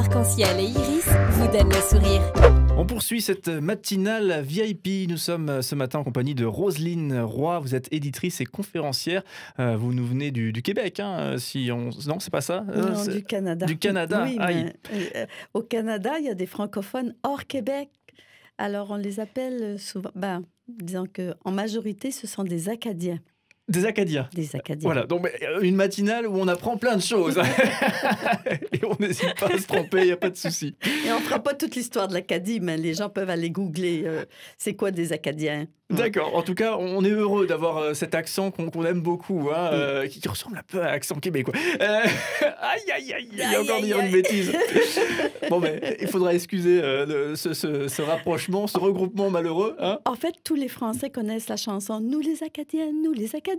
arc-en-ciel et iris vous donnent le sourire. On poursuit cette matinale VIP. Nous sommes ce matin en compagnie de Roselyne Roy. Vous êtes éditrice et conférencière. Vous nous venez du Québec, hein, si on... Non, c'est pas ça? Non, du Canada. Du Canada, oui, aïe. mais, au Canada, il y a des francophones hors Québec. Alors, on les appelle souvent... disons qu'en majorité, ce sont des Acadiens. Des Acadiens. Des Acadiens. Voilà, donc une matinale où on apprend plein de choses. Et on n'hésite pas à se tromper, il n'y a pas de souci. Et on ne fera pas toute l'histoire de l'Acadie, mais les gens peuvent aller googler c'est quoi des Acadiens. D'accord. En tout cas, on est heureux d'avoir cet accent qu'on aime beaucoup, hein, qui ressemble un peu à l'accent québécois. Aïe, il a encore dit une bêtise. Bon, mais il faudra excuser ce rapprochement, ce regroupement malheureux. Hein. En fait, tous les Français connaissent la chanson « Nous les Acadiennes, nous les Acadiennes ».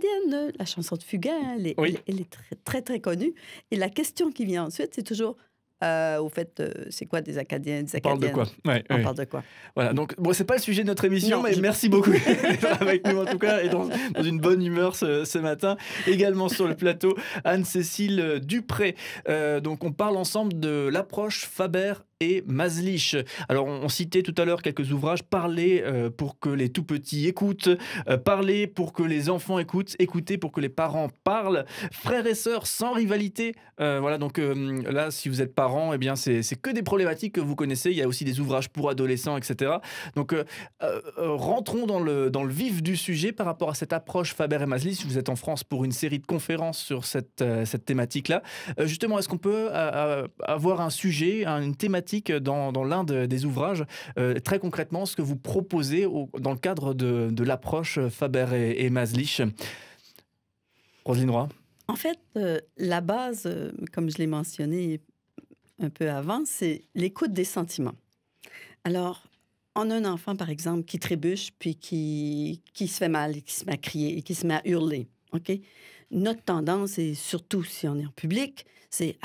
La chanson de Fugain, elle est très, très, très connue. Et la question qui vient ensuite, c'est toujours... au fait, c'est quoi des Acadiens, des Acadiennes? On parle de quoi? On parle de quoi? Voilà, donc bon, c'est pas le sujet de notre émission, mais merci beaucoup d'être avec nous en tout cas et dans une bonne humeur ce matin. Également sur le plateau, Anne-Cécile Dupré. Donc on parle ensemble de l'approche Faber et Maslich. Alors, on citait tout à l'heure quelques ouvrages. Parler pour que les tout-petits écoutent. Parler pour que les enfants écoutent. Écouter pour que les parents parlent. Frères et sœurs sans rivalité. Voilà, donc là, si vous êtes parents, eh bien, c'est que des problématiques que vous connaissez. Il y a aussi des ouvrages pour adolescents, etc. Donc, rentrons dans le vif du sujet par rapport à cette approche Faber et Maslich. Vous êtes en France pour une série de conférences sur cette thématique-là. Justement, est-ce qu'on peut avoir un sujet, une thématique dans l'un des ouvrages, très concrètement, ce que vous proposez dans le cadre de l'approche Faber et Maslich. Roselyne Roy. En fait, la base, comme je l'ai mentionné un peu avant, c'est l'écoute des sentiments. Alors, on a un enfant, par exemple, qui trébuche, puis qui se fait mal, et qui se met à crier, et qui se met à hurler. OK? Notre tendance, et surtout si on est en public, c'est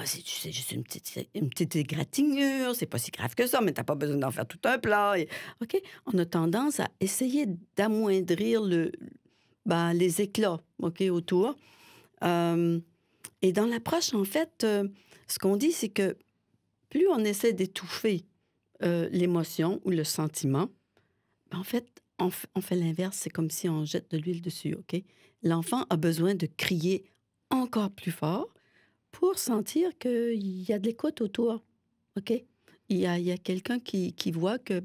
c'est juste une petite égratignure, c'est pas si grave que ça, mais t'as pas besoin d'en faire tout un plat. OK? On a tendance à essayer d'amoindrir les éclats, OK, autour. Et dans l'approche, en fait, ce qu'on dit, c'est que plus on essaie d'étouffer l'émotion ou le sentiment, en fait, on fait l'inverse. C'est comme si on jette de l'huile dessus, OK? L'enfant a besoin de crier encore plus fort pour sentir qu'il y a de l'écoute autour, OK? Il y a quelqu'un qui voit que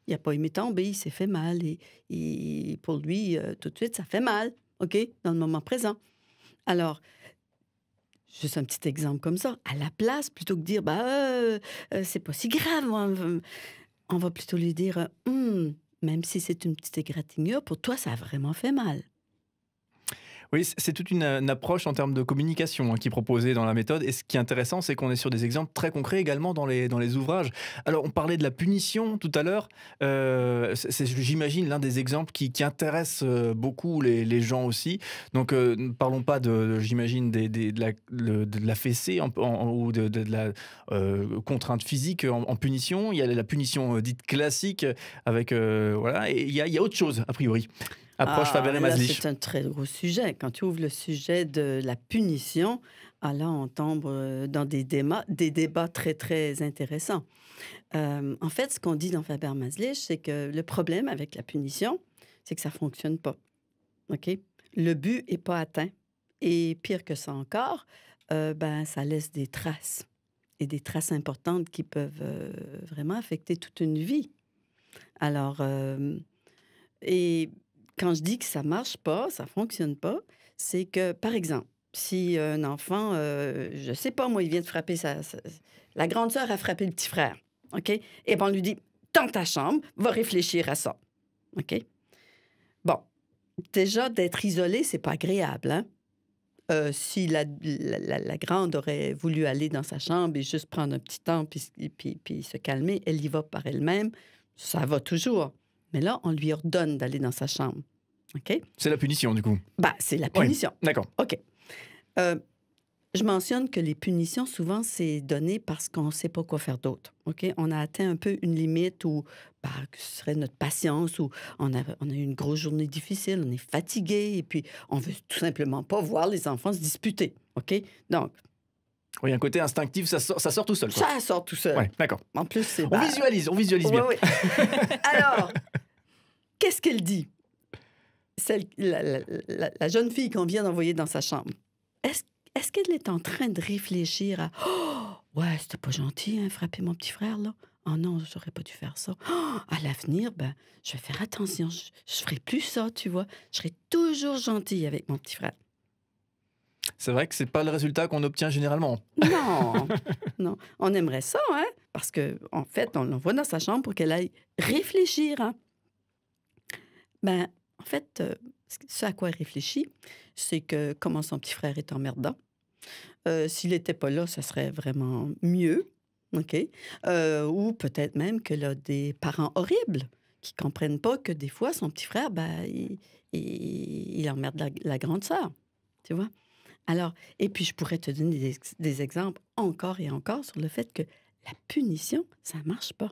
il n'a pas aimé tomber, il s'est fait mal. Et pour lui, tout de suite, ça fait mal, OK? Dans le moment présent. Alors, juste un petit exemple comme ça. À la place, plutôt que de dire c'est pas si grave, on va plutôt lui dire même si c'est une petite égratignure, pour toi, ça a vraiment fait mal. Oui, c'est toute une approche en termes de communication qui est proposée dans la méthode. Et ce qui est intéressant, c'est qu'on est sur des exemples très concrets également dans les ouvrages. Alors, on parlait de la punition tout à l'heure. C'est, j'imagine, l'un des exemples qui intéresse beaucoup les gens aussi. Donc, ne parlons pas, j'imagine, de la fessée ou de la contrainte physique en punition. Il y a la punition dite classique avec... voilà, et il y a autre chose, a priori. Approche Faber et Maslich. C'est un très gros sujet. Quand tu ouvres le sujet de la punition, là, on tombe dans des débats très, très intéressants. En fait, ce qu'on dit dans Faber et Maslich, c'est que le problème avec la punition, c'est que ça ne fonctionne pas. OK? Le but n'est pas atteint. Et pire que ça encore, ça laisse des traces. Et des traces importantes qui peuvent vraiment affecter toute une vie. Alors, quand je dis que ça marche pas, ça fonctionne pas, c'est que, par exemple, si un enfant, je sais pas, moi, il vient de frapper la grande sœur a frappé le petit frère, OK? Et on lui dit, dans ta chambre, va réfléchir à ça, OK? Bon, déjà, d'être isolé, c'est pas agréable, hein? Si la grande aurait voulu aller dans sa chambre et juste prendre un petit temps puis se calmer, elle y va par elle-même, ça va toujours. Mais là, on lui ordonne d'aller dans sa chambre. OK? C'est la punition, du coup. C'est la punition. Oui, d'accord. OK. Je mentionne que les punitions, souvent, c'est donné parce qu'on ne sait pas quoi faire d'autre. OK? On a atteint un peu une limite où que ce serait notre patience, ou on a eu une grosse journée difficile, on est fatigué, et puis on veut tout simplement pas voir les enfants se disputer. OK? Donc, Oui, un côté instinctif, ça sort tout seul, quoi. Ça sort tout seul. Ouais, d'accord. En plus, c'est... On visualise bien. Ouais. Alors, qu'est-ce qu'elle dit? La jeune fille qu'on vient d'envoyer dans sa chambre. Est-ce qu'elle est en train de réfléchir à... Oh, ouais, c'était pas gentil, hein, frapper mon petit frère, là. Oh non, j'aurais pas dû faire ça. Oh, à l'avenir, ben, je vais faire attention. Je ferai plus ça, tu vois. Je serai toujours gentille avec mon petit frère. C'est vrai que c'est pas le résultat qu'on obtient généralement. Non. On aimerait ça, hein? Parce qu'en fait, on l'envoie dans sa chambre pour qu'elle aille réfléchir, hein? Ben, en fait, ce à quoi elle réfléchit, c'est que comment son petit frère est emmerdant. S'il n'était pas là, ça serait vraiment mieux, OK? Ou peut-être même qu'elle a des parents horribles qui ne comprennent pas que des fois, son petit frère, ben, il emmerde la grande sœur, tu vois? Alors, et puis je pourrais te donner des exemples encore et encore sur le fait que la punition, ça ne marche pas.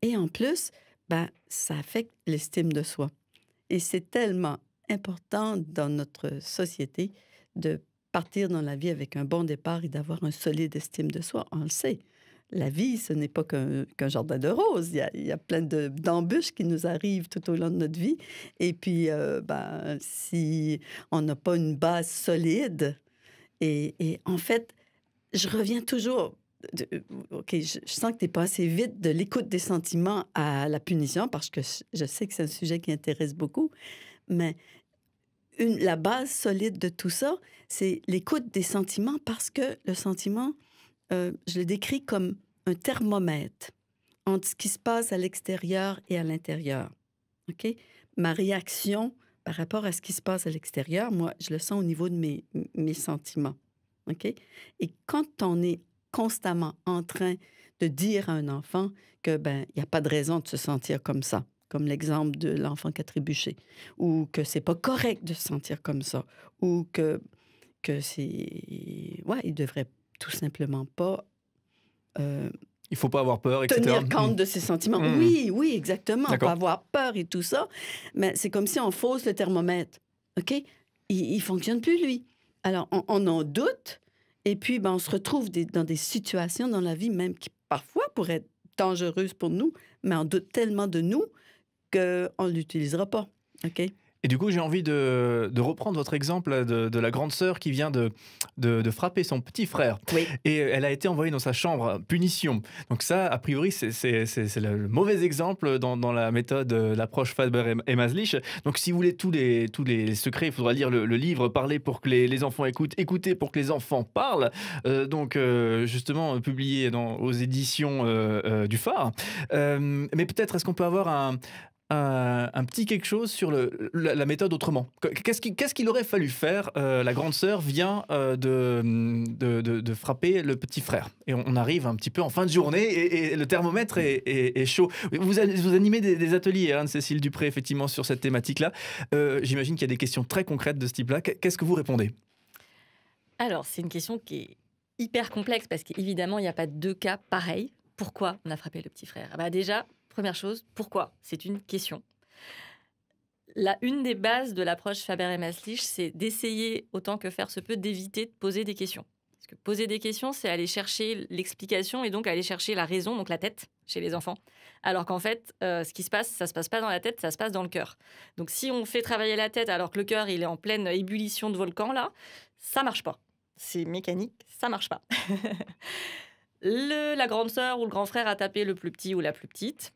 Et en plus, ben, ça affecte l'estime de soi. Et c'est tellement important dans notre société de partir dans la vie avec un bon départ et d'avoir un solide estime de soi. On le sait. La vie, ce n'est pas qu'un jardin de roses. Il y a plein d'embûches qui nous arrivent tout au long de notre vie. Et puis, si on n'a pas une base solide, et en fait, je reviens toujours... OK, je sens que tu n'es pas assez vite de l'écoute des sentiments à la punition, parce que je sais que c'est un sujet qui intéresse beaucoup, mais la base solide de tout ça, c'est l'écoute des sentiments, parce que le sentiment... je le décris comme un thermomètre entre ce qui se passe à l'extérieur et à l'intérieur. OK? Ma réaction par rapport à ce qui se passe à l'extérieur, moi, je le sens au niveau de mes sentiments. OK? Et quand on est constamment en train de dire à un enfant que, ben, il n'y a pas de raison de se sentir comme ça, comme l'exemple de l'enfant qui a trébuché, ou que c'est pas correct de se sentir comme ça, ou que c'est... Ouais, il devrait tout simplement pas... il faut pas avoir peur, etc. Tenir compte de ses sentiments. Oui, exactement. Pas avoir peur et tout ça. Mais c'est comme si on fausse le thermomètre. OK? Il fonctionne plus, lui. Alors, on en doute. Et puis, ben, on se retrouve dans des situations dans la vie même qui, parfois, pourraient être dangereuses pour nous, mais on doute tellement de nous qu'on ne l'utilisera pas. OK? Et du coup, j'ai envie de reprendre votre exemple de la grande sœur qui vient de frapper son petit frère. Oui. Et elle a été envoyée dans sa chambre, punition. Donc ça, a priori, c'est le mauvais exemple dans la méthode, l'approche Faber et Maslich. Donc si vous voulez tous les secrets, il faudra lire le livre « Parler pour que les enfants écoutent, écouter pour que les enfants parlent ». Justement, publié aux éditions du Phare. Mais peut-être, est-ce qu'on peut avoir un petit quelque chose sur la méthode autrement. Qu'est-ce qu'il aurait fallu faire? La grande sœur vient de frapper le petit frère. Et on arrive un petit peu en fin de journée et le thermomètre est chaud. Vous animez des ateliers, Anne-Cécile Dupré, effectivement, sur cette thématique-là. J'imagine qu'il y a des questions très concrètes de ce type-là. Qu'est-ce que vous répondez? Alors, c'est une question qui est hyper complexe parce qu'évidemment, il n'y a pas deux cas pareils. Pourquoi on a frappé le petit frère? Déjà, première chose, pourquoi? C'est une question. Une des bases de l'approche Faber et Maslich, c'est d'essayer, autant que faire se peut, d'éviter de poser des questions. Parce que poser des questions, c'est aller chercher l'explication et donc aller chercher la raison, donc la tête, chez les enfants. Alors qu'en fait, ce qui se passe, ça ne se passe pas dans la tête, ça se passe dans le cœur. Donc si on fait travailler la tête alors que le cœur, il est en pleine ébullition de volcan, là, ça ne marche pas. C'est mécanique, ça ne marche pas. La grande sœur ou le grand frère a tapé le plus petit ou la plus petite.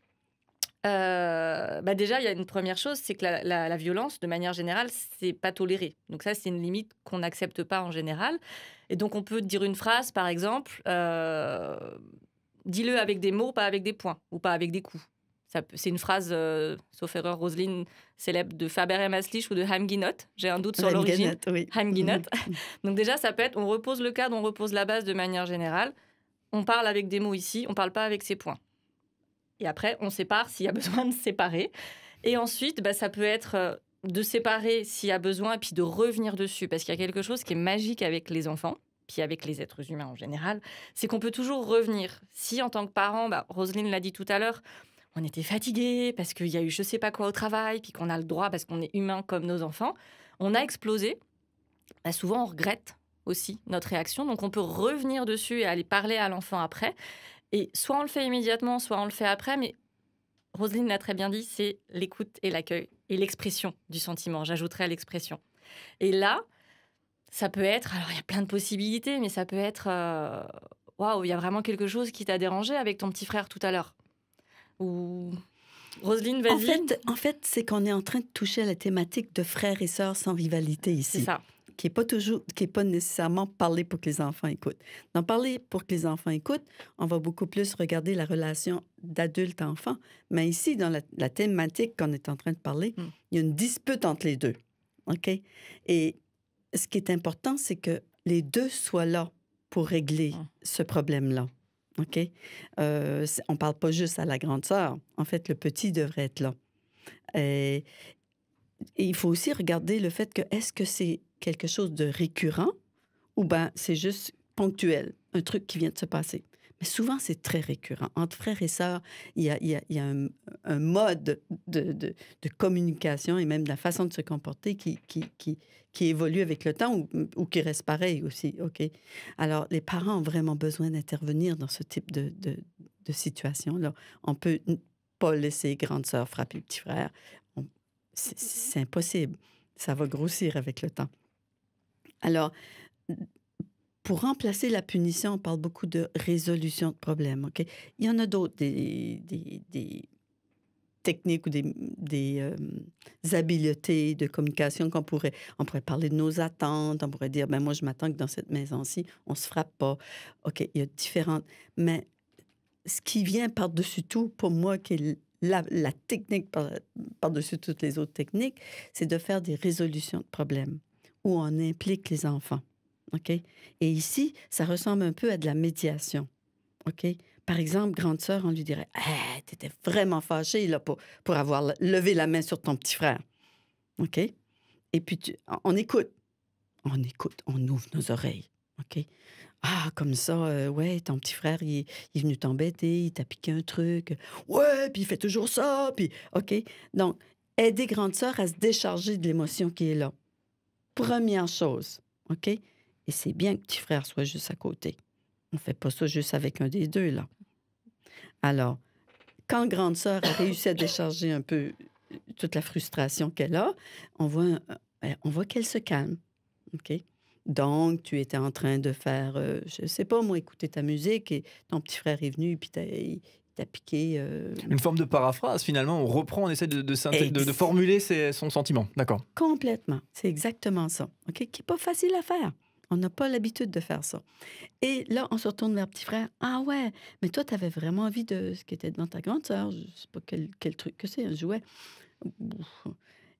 Déjà, il y a une première chose, c'est que la violence, de manière générale, c'est pas toléré. Donc ça, c'est une limite qu'on n'accepte pas en général. Et donc, on peut dire une phrase, par exemple, dis-le avec des mots, pas avec des points, ou pas avec des coups. C'est une phrase, sauf erreur, Roselyne, célèbre de Faber et Maslich ou de Haim-Ginott. J'ai un doute sur l'origine. Oui. Haim-Ginott. Donc déjà, ça peut être, on repose le cadre, on repose la base de manière générale. On parle avec des mots ici, on parle pas avec ses points. Et après, on sépare s'il y a besoin de séparer. Et ensuite, ça peut être de séparer s'il y a besoin et puis de revenir dessus. Parce qu'il y a quelque chose qui est magique avec les enfants, puis avec les êtres humains en général, c'est qu'on peut toujours revenir. Si, en tant que parent, Roselyne l'a dit tout à l'heure, on était fatigué parce qu'il y a eu je sais pas quoi au travail, puis qu'on a le droit, parce qu'on est humain comme nos enfants, on a explosé. Souvent, on regrette aussi notre réaction. Donc, on peut revenir dessus et aller parler à l'enfant après. Et soit on le fait immédiatement, soit on le fait après. Mais Roselyne l'a très bien dit, c'est l'écoute et l'accueil et l'expression du sentiment. J'ajouterais l'expression. Et là, ça peut être... Alors, il y a plein de possibilités, mais ça peut être... Waouh, il y a vraiment quelque chose qui t'a dérangé avec ton petit frère tout à l'heure. Ou... Roselyne, vas-y. En fait, c'est qu'on est en train de toucher à la thématique de frères et sœurs sans rivalité ici. C'est ça. Qui est pas nécessairement parler pour que les enfants écoutent. Dans parler pour que les enfants écoutent, on va beaucoup plus regarder la relation d'adulte à enfant. Mais ici, dans la thématique qu'on est en train de parler, il y a une dispute entre les deux. OK? Et ce qui est important, c'est que les deux soient là pour régler ce problème-là. OK? On ne parle pas juste à la grande sœur. En fait, le petit devrait être là. Et il faut aussi regarder le fait que est-ce que c'est quelque chose de récurrent ou bien c'est juste ponctuel, un truc qui vient de se passer. Mais souvent, c'est très récurrent. Entre frères et sœurs, il y a un mode de communication et même de la façon de se comporter qui évolue avec le temps ou qui reste pareil aussi. OK? Alors, les parents ont vraiment besoin d'intervenir dans ce type de situation-là. On peut pas laisser grande sœur frapper petit frère. C'est impossible. Ça va grossir avec le temps. Alors, pour remplacer la punition, on parle beaucoup de résolution de problèmes. OK? Il y en a d'autres, des techniques ou des habiletés de communication on pourrait parler de nos attentes. On pourrait dire, ben moi, je m'attends que dans cette maison-ci, on ne se frappe pas. OK, il y a différentes... Mais ce qui vient par-dessus tout, pour moi, qui est la technique par-dessus toutes les autres techniques, c'est de faire des résolutions de problèmes où on implique les enfants. OK? Et ici, ça ressemble un peu à de la médiation. OK? Par exemple, grande sœur, on lui dirait « Hey, t'étais vraiment fâchée là, pour avoir levé la main sur ton petit frère. » OK? Et puis, on écoute. On ouvre nos oreilles. OK? Ah, comme ça, ouais, ton petit frère, il est venu t'embêter, il t'a piqué un truc. Ouais, puis il fait toujours ça, puis OK? Donc, aider grande sœur à se décharger de l'émotion qui est là. Première chose, OK? Et c'est bien que petit frère soit juste à côté. On ne fait pas ça juste avec un des deux, là. Alors, quand grande sœur a réussi à décharger un peu toute la frustration qu'elle a, on voit qu'elle se calme, OK? Donc, tu étais en train de faire, je ne sais pas, moi, écouter ta musique et ton petit frère est venu et puis il t'a piqué. Une forme de paraphrase, finalement. On reprend, on essaie de formuler son sentiment. D'accord. Complètement. C'est exactement ça. OK? Qui n'est pas facile à faire. On n'a pas l'habitude de faire ça. Et là, on se retourne vers petit frère. Ah ouais, mais toi, tu avais vraiment envie de ce qui était devant ta grande sœur. Je ne sais pas quel truc que c'est, un jouet.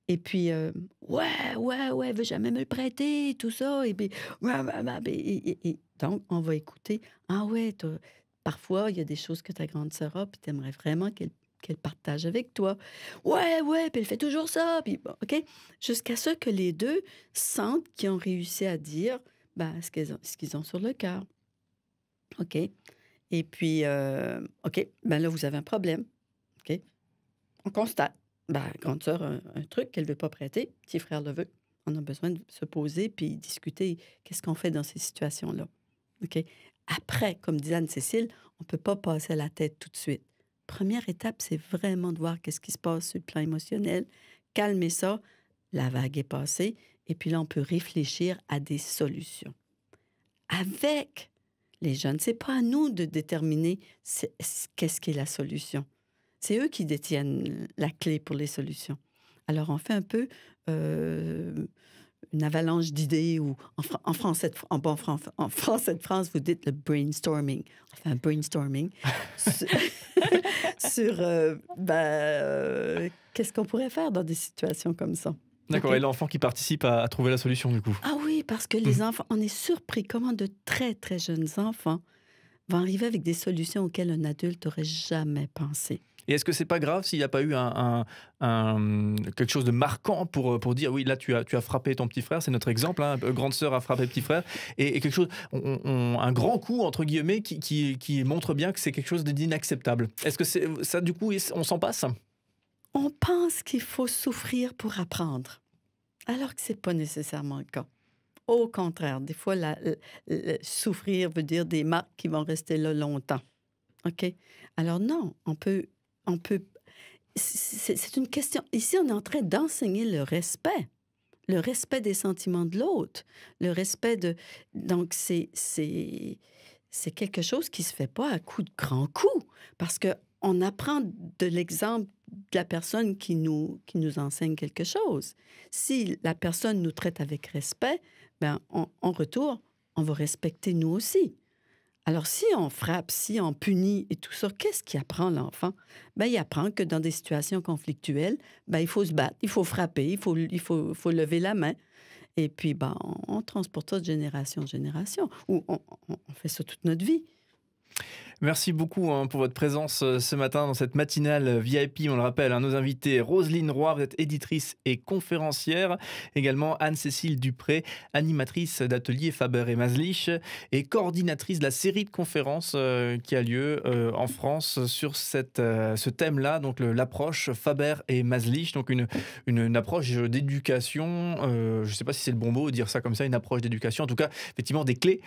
Et puis, ouais, elle veut jamais me le prêter, tout ça. Et puis, donc, on va écouter. Ah ouais, parfois, il y a des choses que ta grande sœur a, puis tu aimerais vraiment qu'elle partage avec toi. Ouais, puis elle fait toujours ça. Puis, OK? Jusqu'à ce que les deux sentent qu'ils ont réussi à dire ce qu'ils ont sur le cœur. OK? Et puis, OK, là, vous avez un problème. OK? On constate. Grande sœur a un truc qu'elle ne veut pas prêter. Petit frère le veut. On a besoin de se poser puis discuter qu'est-ce qu'on fait dans ces situations-là. OK? Après, comme disait Anne-Cécile, on ne peut pas passer à la tête tout de suite. Première étape, c'est vraiment de voir qu'est-ce qui se passe sur le plan émotionnel, calmer ça, la vague est passée, et puis là, on peut réfléchir à des solutions. Avec les jeunes, ce n'est pas à nous de déterminer qu'est-ce qui est la solution. C'est eux qui détiennent la clé pour les solutions. Alors, on fait un peu une avalanche d'idées ou en français de France, vous dites le brainstorming. On fait un brainstorming sur qu'est-ce qu'on pourrait faire dans des situations comme ça. D'accord, Okay. Et l'enfant qui participe à trouver la solution, du coup. Ah oui, parce que les enfants, on est surpris comment de très, très jeunes enfants vont arriver avec des solutions auxquelles un adulte n'aurait jamais pensé. Et est-ce que c'est pas grave s'il n'y a pas eu quelque chose de marquant pour dire oui, là tu as frappé ton petit frère, c'est notre exemple, hein, grande sœur a frappé petit frère, et quelque chose, un grand coup entre guillemets qui montre bien que c'est quelque chose d'inacceptable. Est-ce que c'est ça, du coup, on s'en passe? On pense qu'il faut souffrir pour apprendre, alors que c'est pas nécessairement le cas. Au contraire, des fois, souffrir veut dire des marques qui vont rester là longtemps. OK? Alors non, on peut c'est une question. Ici, on est en train d'enseigner le respect des sentiments de l'autre, le respect de... Donc, c'est quelque chose qui se fait pas à coup de grands coups, parce que on apprend de l'exemple de la personne qui nous enseigne quelque chose. Si la personne nous traite avec respect, ben en retour, on va respecter nous aussi. Alors, si on frappe, si on punit et tout ça, qu'est-ce qu'il apprend l'enfant? Ben, il apprend que dans des situations conflictuelles, ben, il faut se battre, il faut frapper, il faut lever la main. Et puis, ben, on transporte ça de génération en génération. Ou on fait ça toute notre vie. Merci beaucoup pour votre présence ce matin dans cette matinale VIP. On le rappelle, nos invités, Roselyne Roy, vous êtes éditrice et conférencière. Également Anne-Cécile Dupré, animatrice d'atelier Faber et Maslich et coordinatrice de la série de conférences qui a lieu en France sur ce thème-là, donc l'approche Faber et Maslich, donc une approche d'éducation. Je ne sais pas si c'est le bon mot de dire ça comme ça, une approche d'éducation. En tout cas, effectivement, des clés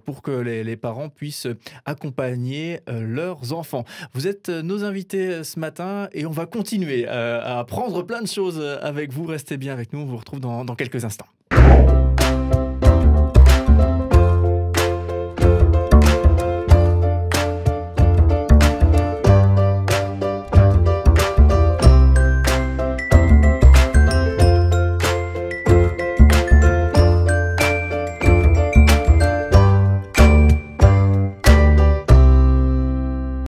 pour que les parents puissent accompagner leurs enfants. Vous êtes nos invités ce matin et on va continuer à apprendre plein de choses avec vous. Restez bien avec nous, on vous retrouve dans quelques instants.